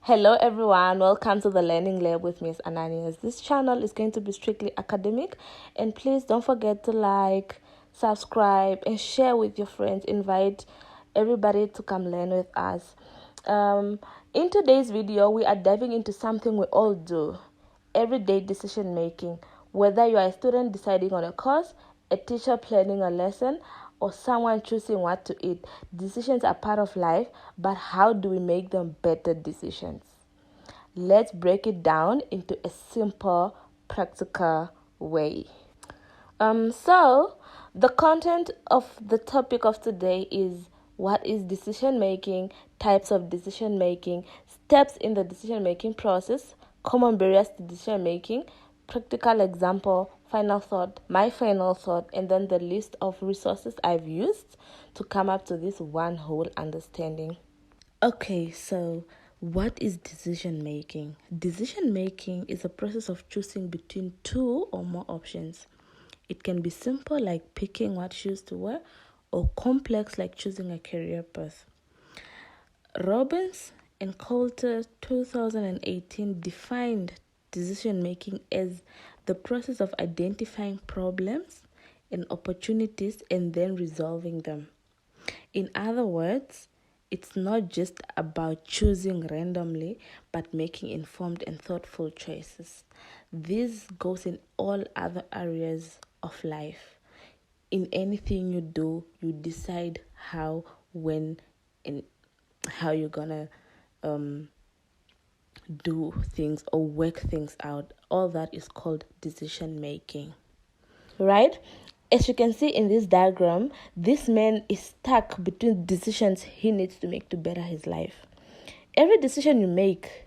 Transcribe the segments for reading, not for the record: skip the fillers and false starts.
Hello everyone, welcome to the Learning Lab with Miss Ananias. This channel is going to be strictly academic, and please don't forget to like, subscribe and share with your friends. Invite everybody to come learn with us. In today's video, we are diving into something we all do: everyday decision making. Whether you are a student deciding on a course, a teacher planning a lesson, or someone choosing what to eat, decisions are part of life, but how do we make them better decisions? Let's break it down into a simple, practical way. So the content of the topic of today is: what is decision making, types of decision making, steps in the decision making process, common barriers to decision making, practical example, final thought, my final thought, and then the list of resources I've used to come up to this one whole understanding. Okay, so what is decision making? Decision making is a process of choosing between two or more options. It can be simple, like picking what shoes to wear, or complex, like choosing a career path. Robbins and Coulter 2018 defined decision making as the process of identifying problems and opportunities and then resolving them. In other words, it's not just about choosing randomly, but making informed and thoughtful choices. This goes in all other areas of life. In anything you do, you decide how, when, and how you're gonna do things or work things out. All that is called decision making, right? As you can see in this diagram, this man is stuck between decisions he needs to make to better his life. Every decision you make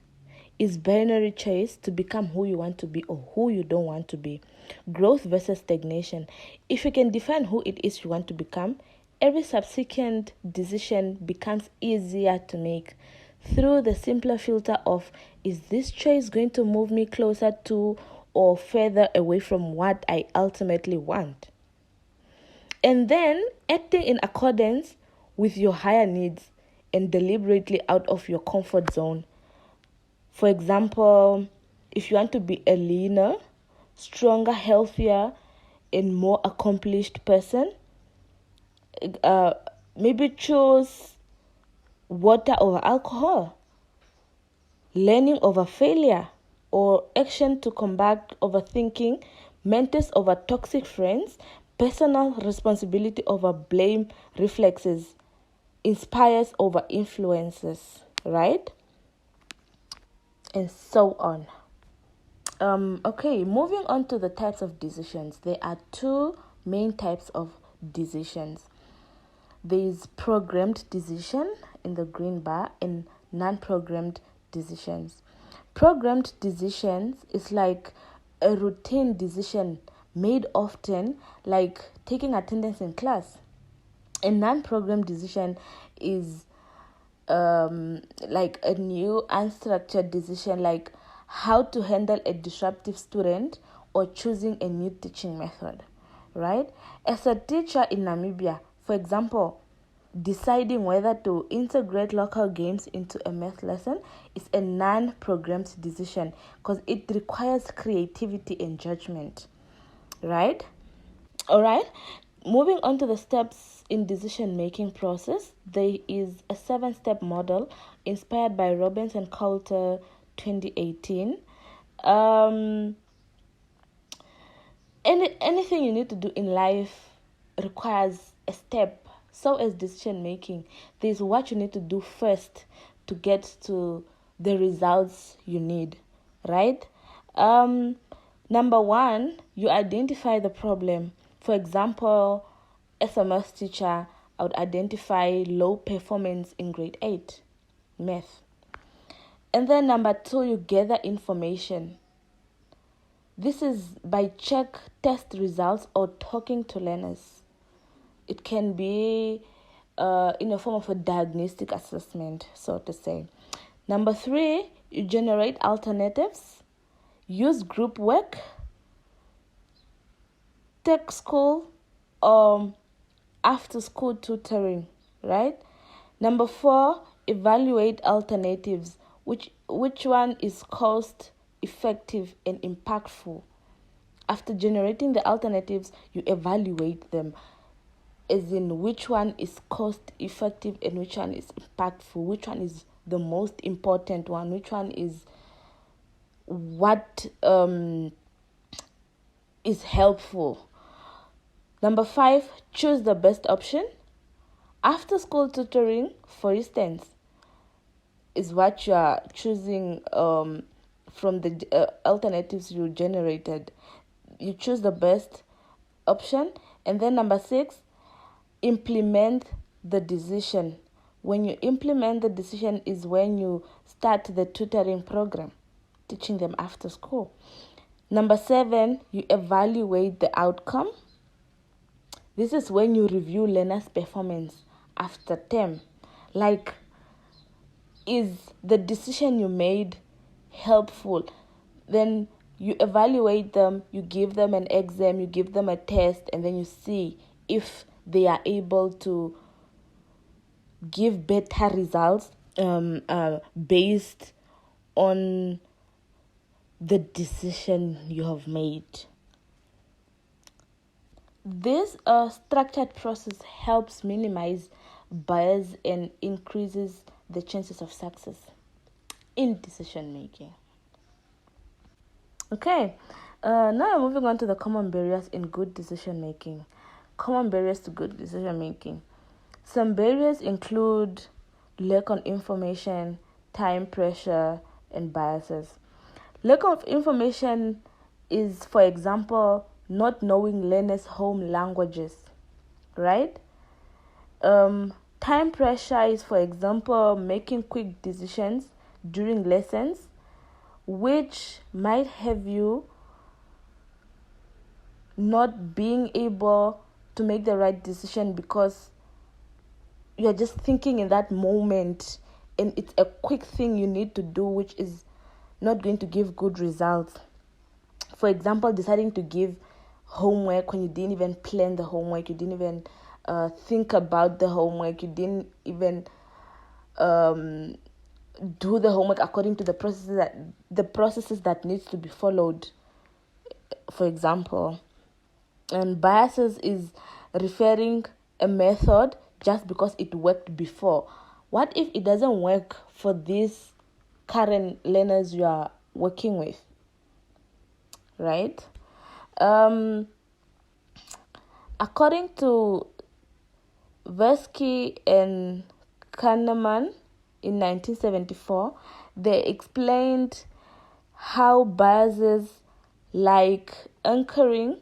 is binary choice to become who you want to be or who you don't want to be. Growth versus stagnation. If you can define who it is you want to become, every subsequent decision becomes easier to make through the simpler filter of: is this choice going to move me closer to or further away from what I ultimately want? And then acting in accordance with your higher needs and deliberately out of your comfort zone. For example, if you want to be a leaner, stronger, healthier, and more accomplished person, maybe choose water over alcohol, learning over failure, or action to combat overthinking, mentors over toxic friends, personal responsibility over blame reflexes, inspires over influences, right? And so on. Okay, moving on to the types of decisions. There are two main types of decisions. There is programmed decision in the green bar and non-programmed decisions. Programmed decisions is like a routine decision made often, like taking attendance in class. A non-programmed decision is like a new unstructured decision, like how to handle a disruptive student or choosing a new teaching method, right? As a teacher in Namibia, for example, deciding whether to integrate local games into a math lesson is a non-programmed decision because it requires creativity and judgment, right? All right. Moving on to the steps in decision-making process, there is a 7-step model inspired by Robbins and Coulter 2018. Anything you need to do in life requires a step. So as decision making, there's what you need to do first to get to the results you need, right? Number one, you identify the problem. For example, as a math teacher, I would identify low performance in grade 8 math. And then number two, you gather information. This is by check test results or talking to learners. It can be in a form of a diagnostic assessment, so to say. Number three, you generate alternatives, use group work, tech school, after school tutoring, right? Number four, evaluate alternatives. which one is cost effective and impactful. After generating the alternatives, you evaluate them, as in which one is cost effective and which one is impactful, which one is the most important one, which one is what is helpful. Number 5, choose the best option. After school tutoring, for instance, is what you are choosing from the alternatives you generated. You choose the best option. And then number 6, implement the decision. When you implement the decision is when you start the tutoring program, teaching them after school. Number 7, you evaluate the outcome. This is when you review learners' performance after term. Like, is the decision you made helpful? Then you evaluate them, you give them an exam, you give them a test, and then you see if they are able to give better results based on the decision you have made. This structured process helps minimize bias and increases the chances of success in decision making. Okay, now moving on to the common barriers in good decision making. Common barriers to good decision making. Some barriers include lack of information, time pressure, and biases. Lack of information is, for example, not knowing learners' home languages, right? Time pressure is, for example, making quick decisions during lessons, which might have you not being able to make the right decision because you're just thinking in that moment and it's a quick thing you need to do, which is not going to give good results. For example, deciding to give homework when you didn't even plan the homework, you didn't even think about the homework, you didn't even do the homework according to the processes that needs to be followed, for example. And biases is referring a method just because it worked before. What if it doesn't work for these current learners you are working with, right? According to Tversky and Kahneman in 1974, they explained how biases like anchoring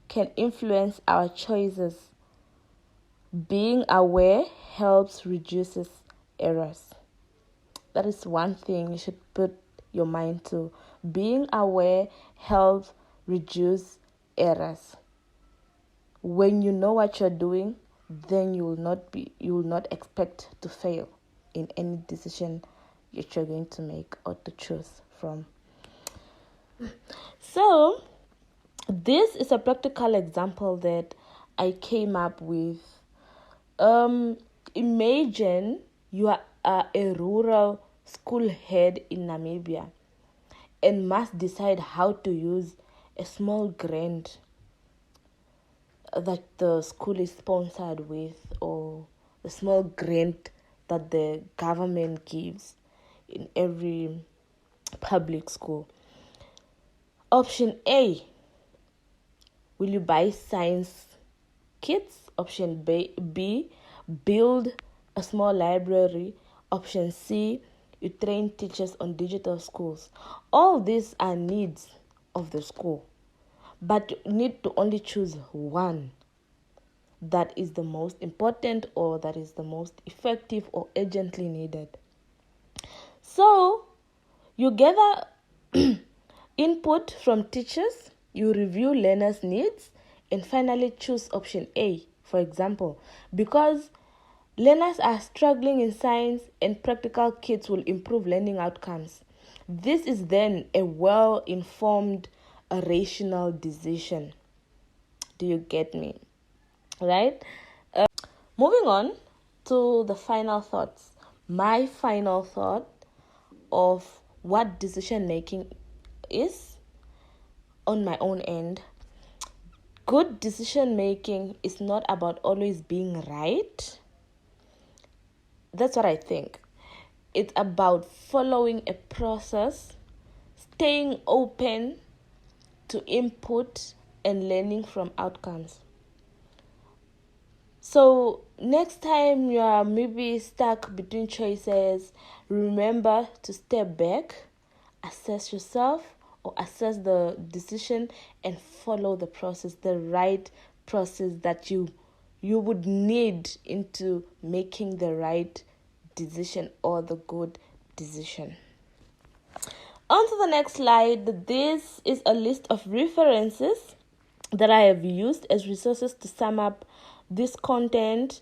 can influence our choices. Being aware helps reduces errors. That is one thing you should put your mind to. Being aware helps reduce errors. When you know what you're doing, then you will not expect to fail in any decision that you're going to make or to choose from. So, this is a practical example that I came up with. Imagine you are a rural school head in Namibia and must decide how to use a small grant that the school is sponsored with, or a small grant that the government gives in every public school. Option A, will you buy science kits? Option B, build a small library. Option C, you train teachers on digital schools. All these are needs of the school, but you need to only choose one that is the most important or that is the most effective or urgently needed. So you gather input from teachers, you review learners' needs, and finally choose option A, for example, because learners are struggling in science and practical kits will improve learning outcomes. This is then a well-informed, a rational decision. Do you get me? Right? Moving on to the final thoughts. My final thought of what decision making is on my own end. Good decision making is not about always being right. That's what I think. It's about following a process, staying open to input, and learning from outcomes. So next time you are maybe stuck between choices, remember to step back, assess yourself or assess the decision, and follow the process, the right process that you would need into making the right decision or the good decision. On to the next slide. This is a list of references that I have used as resources to sum up this content.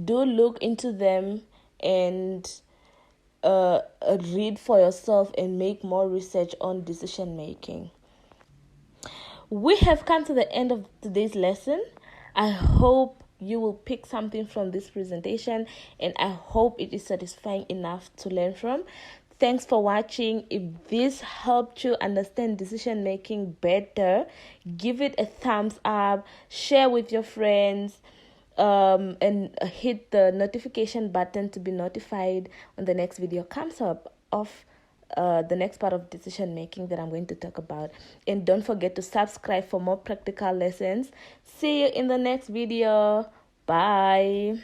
Do look into them and read for yourself and make more research on decision making. We have come to the end of today's lesson. I hope you will pick something from this presentation, and I hope it is satisfying enough to learn from. Thanks for watching. If this helped you understand decision making better, give it a thumbs up, share with your friends, and hit the notification button to be notified when the next video comes up of the next part of decision making that I'm going to talk about. And don't forget to subscribe for more practical lessons. See you in the next video. Bye.